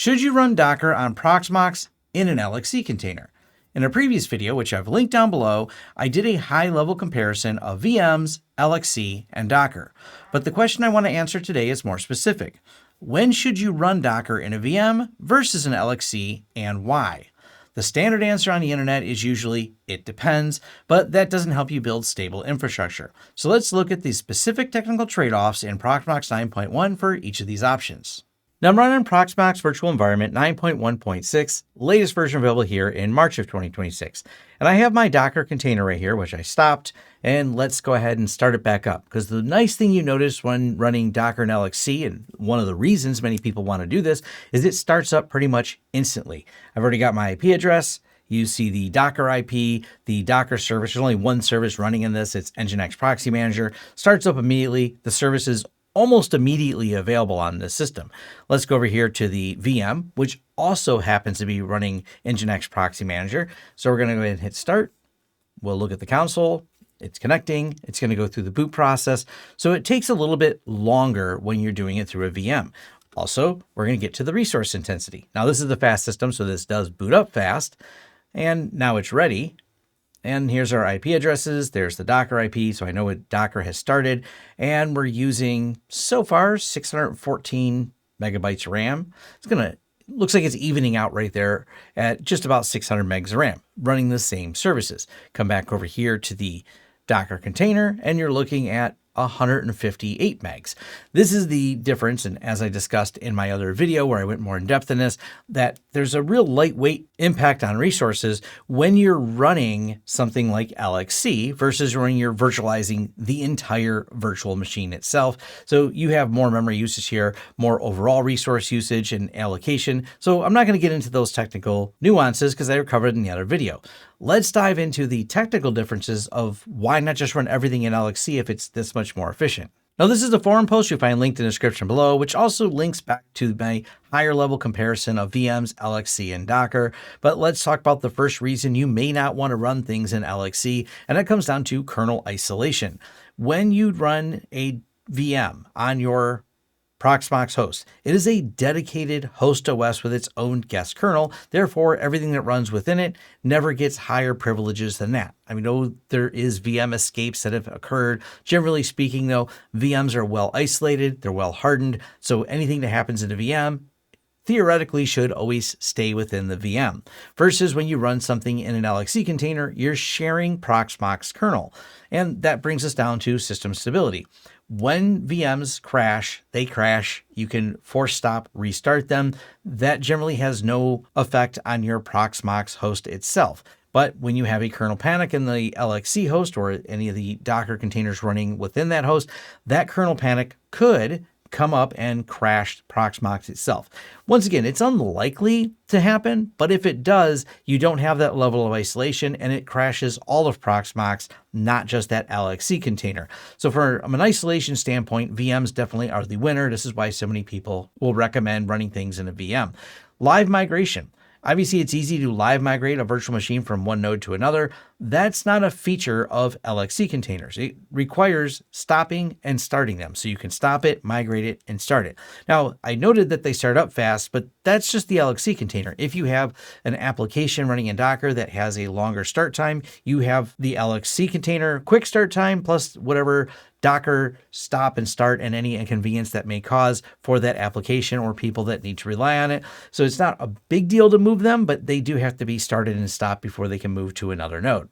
Should you run Docker on Proxmox in an LXC container? In a previous video, which I've linked down below, I did a high-level comparison of VMs, LXC, and Docker. But the question I want to answer today is more specific. When should you run Docker in a VM versus an LXC, and why? The standard answer on the internet is usually, it depends, but that doesn't help you build stable infrastructure. So let's look at the specific technical trade-offs in Proxmox 9.1 for each of these options. Now I'm running Proxmox Virtual Environment 9.1.6, latest version available here in March of 2026. And I have my Docker container right here, which I stopped, and let's go ahead and start it back up. Because the nice thing you notice when running Docker and LXC, and one of the reasons many people want to do this, is it starts up pretty much instantly. I've already got my IP address. You see the Docker IP, the Docker service. There's only one service running in this. It's Nginx Proxy Manager. Starts up immediately. The service is almost immediately available on the system. Let's go over here to the VM, which also happens to be running Nginx Proxy Manager. So we're going to go ahead and hit start. We'll look at the console. It's connecting. It's going to go through the boot process. So it takes a little bit longer when you're doing it through a VM. Also, we're going to get to the resource intensity. Now this is the fast system, so this does boot up fast. And now it's ready. And here's our IP addresses. There's the Docker IP. So I know what Docker has started. And we're using, so far, 614 megabytes of RAM. Looks like it's evening out right there at just about 600 megs of RAM, running the same services. Come back over here to the Docker container, and you're looking at 158 megs. This is the difference, and as I discussed in my other video where I went more in depth in this, that there's a real lightweight impact on resources when you're running something like LXC versus when you're virtualizing the entire virtual machine itself. So you have more memory usage here, more overall resource usage and allocation. So I'm not going to get into those technical nuances because they were covered in the other video. Let's dive into the technical differences of why not just run everything in LXC if it's this much more efficient. Now, this is the forum post you'll find linked in the description below, which also links back to my higher level comparison of VMs, LXC, and Docker. But let's talk about the first reason you may not want to run things in LXC, and that comes down to kernel isolation. When you run a VM on your Proxmox host, it is a dedicated host OS with its own guest kernel. Therefore, everything that runs within it never gets higher privileges than that. I know there is VM escapes that have occurred. Generally speaking, though, VMs are well isolated, they're well hardened. So anything that happens in a VM theoretically should always stay within the VM. Versus when you run something in an LXC container, you're sharing Proxmox kernel. And that brings us down to system stability. When VMs crash, they crash. You can force stop, restart them. That generally has no effect on your Proxmox host itself. But when you have a kernel panic in the LXC host or any of the Docker containers running within that host, that kernel panic could come up and crash Proxmox itself. Once again, it's unlikely to happen, but if it does, you don't have that level of isolation and it crashes all of Proxmox, not just that LXC container. So from an isolation standpoint, VMs definitely are the winner. This is why so many people will recommend running things in a VM. Live migration. Obviously, it's easy to live migrate a virtual machine from one node to another. That's not a feature of LXC containers. It requires stopping and starting them. So you can stop it, migrate it, and start it. Now, I noted that they start up fast, but that's just the LXC container. If you have an application running in Docker that has a longer start time, you have the LXC container quick start time plus whatever Docker stop and start and any inconvenience that may cause for that application or people that need to rely on it. So it's not a big deal to move them, but they do have to be started and stopped before they can move to another node.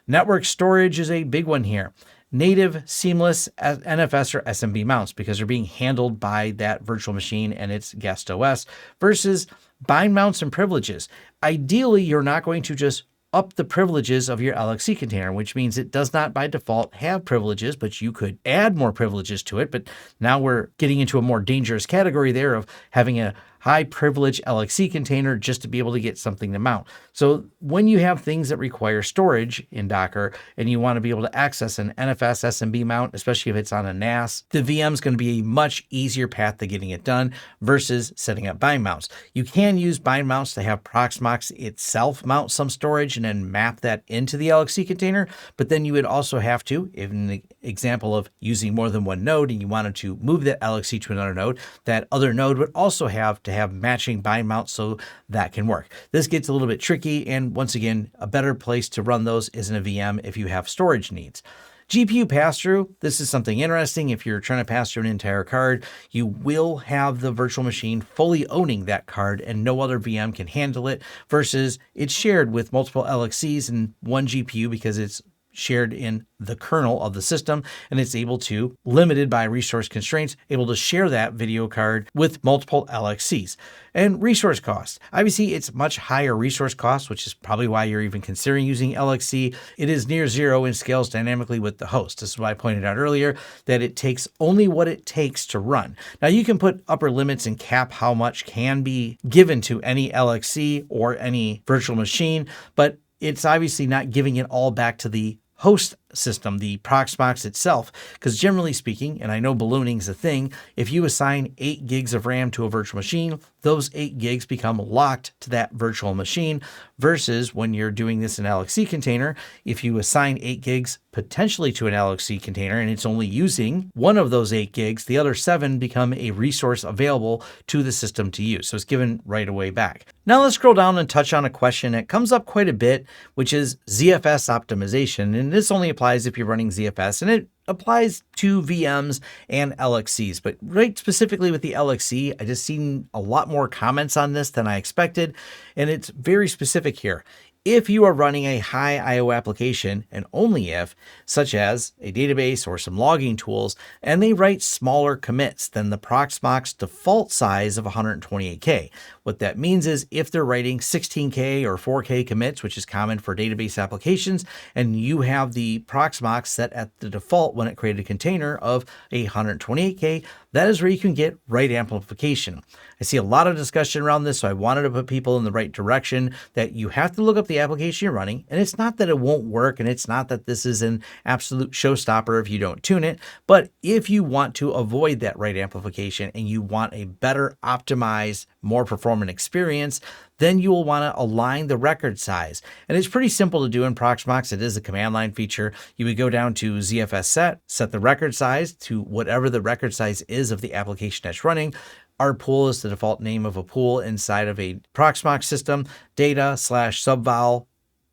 Network storage is a big one here. Native, seamless NFS or SMB mounts because they're being handled by that virtual machine and its guest OS versus bind mounts and privileges. Ideally, you're not going to just up the privileges of your LXC container, which means it does not by default have privileges, but you could add more privileges to it. But now we're getting into a more dangerous category there of having a high privilege LXC container just to be able to get something to mount. So when you have things that require storage in Docker and you want to be able to access an NFS SMB mount, especially if it's on a NAS, the VM is going to be a much easier path to getting it done versus setting up bind mounts. You can use bind mounts to have Proxmox itself mount some storage and then map that into the LXC container, but then you would also have to, in the example of using more than one node and you wanted to move that LXC to another node, that other node would also have to have matching bind mounts so that can work. This gets a little bit tricky, and once again, a better place to run those is in a VM if you have storage needs. GPU pass-through, this is something interesting. If you're trying to pass through an entire card, you will have the virtual machine fully owning that card and no other VM can handle it, versus it's shared with multiple LXCs and one GPU because it's shared in the kernel of the system, and it's able to, limited by resource constraints, able to share that video card with multiple LXCs. And resource cost. Obviously, it's much higher resource cost, which is probably why you're even considering using LXC. It is near zero and scales dynamically with the host. This is why I pointed out earlier that it takes only what it takes to run. Now, you can put upper limits and cap how much can be given to any LXC or any virtual machine, but it's obviously not giving it all back to the host system, the Proxmox itself, because generally speaking, and I know ballooning is a thing, if you assign 8 gigs of RAM to a virtual machine, those 8 gigs become locked to that virtual machine, versus when you're doing this in an LXC container, if you assign 8 gigs potentially to an LXC container and it's only using one of those 8 gigs, the other 7 become a resource available to the system to use. So it's given right away back. Now let's scroll down and touch on a question that comes up quite a bit, which is ZFS optimization. And this only applies if you're running ZFS, and it applies to VMs and LXCs, but right specifically with the LXC, I just seen a lot more comments on this than I expected, and it's very specific here. If you are running a high I/O application, and only if, such as a database or some logging tools, and they write smaller commits than the Proxmox default size of 128K. What that means is if they're writing 16K or 4K commits, which is common for database applications, and you have the Proxmox set at the default when it created a container of 128K, that is where you can get write amplification. I see a lot of discussion around this, so I wanted to put people in the right direction that you have to look up the application you're running, and it's not that it won't work, and it's not that this is an absolute showstopper if you don't tune it, but if you want to avoid that write amplification and you want a better optimized, more performant experience, then you will want to align the record size. And it's pretty simple to do in Proxmox. It is a command line feature. You would go down to ZFS set the record size to whatever the record size is of the application that's running. Our pool is the default name of a pool inside of a Proxmox system, data/subval,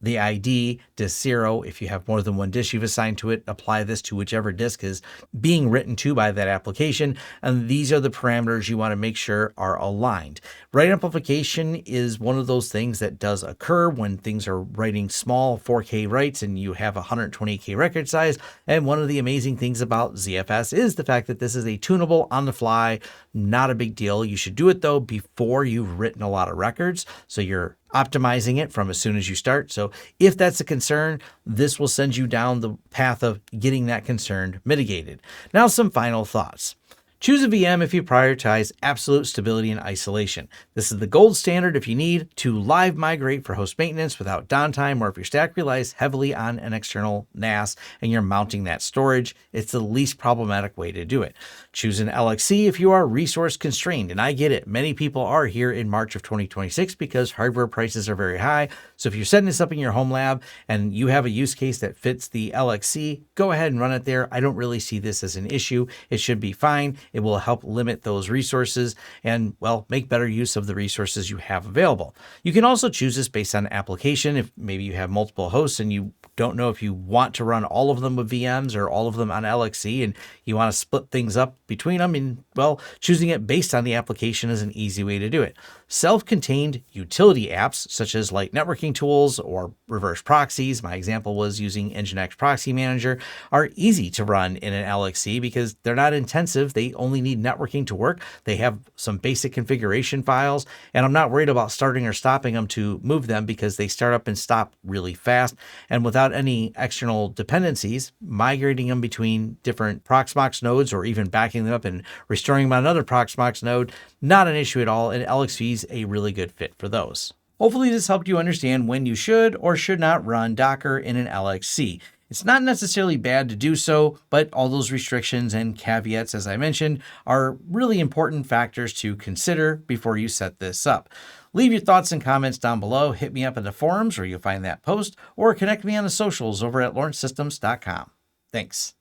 the ID, disk 0. If you have more than one disk you've assigned to it, apply this to whichever disk is being written to by that application. And these are the parameters you want to make sure are aligned. Write amplification is one of those things that does occur when things are writing small 4K writes and you have a 120K record size. And one of the amazing things about ZFS is the fact that this is a tunable on the fly, not a big deal. You should do it though before you've written a lot of records, so you're optimizing it from as soon as you start. So if that's a concern, this will send you down the path of getting that concern mitigated. Now, some final thoughts. Choose a VM if you prioritize absolute stability and isolation. This is the gold standard if you need to live migrate for host maintenance without downtime, or if your stack relies heavily on an external NAS and you're mounting that storage. It's the least problematic way to do it. Choose an LXC if you are resource constrained, and I get it. Many people are here in March of 2026 because hardware prices are very high. So if you're setting this up in your home lab and you have a use case that fits the LXC, go ahead and run it there. I don't really see this as an issue. It should be fine. It will help limit those resources and, well, make better use of the resources you have available. You can also choose this based on application. If maybe you have multiple hosts and you don't know if you want to run all of them with VMs or all of them on LXC and you want to split things up between them, and, well, choosing it based on the application is an easy way to do it. Self-contained utility apps such as light networking tools or reverse proxies, my example was using Nginx Proxy Manager, are easy to run in an LXC because they're not intensive. They only need networking to work. They have some basic configuration files, and I'm not worried about starting or stopping them to move them because they start up and stop really fast. And without any external dependencies, migrating them between different Proxmox nodes or even backing them up and restoring them on another Proxmox node, not an issue at all, and LXC is a really good fit for those. Hopefully this helped you understand when you should or should not run Docker in an LXC. It's not necessarily bad to do so, but all those restrictions and caveats, as I mentioned, are really important factors to consider before you set this up. Leave your thoughts and comments down below. Hit me up in the forums where you'll find that post, or connect me on the socials over at lawrencesystems.com. Thanks.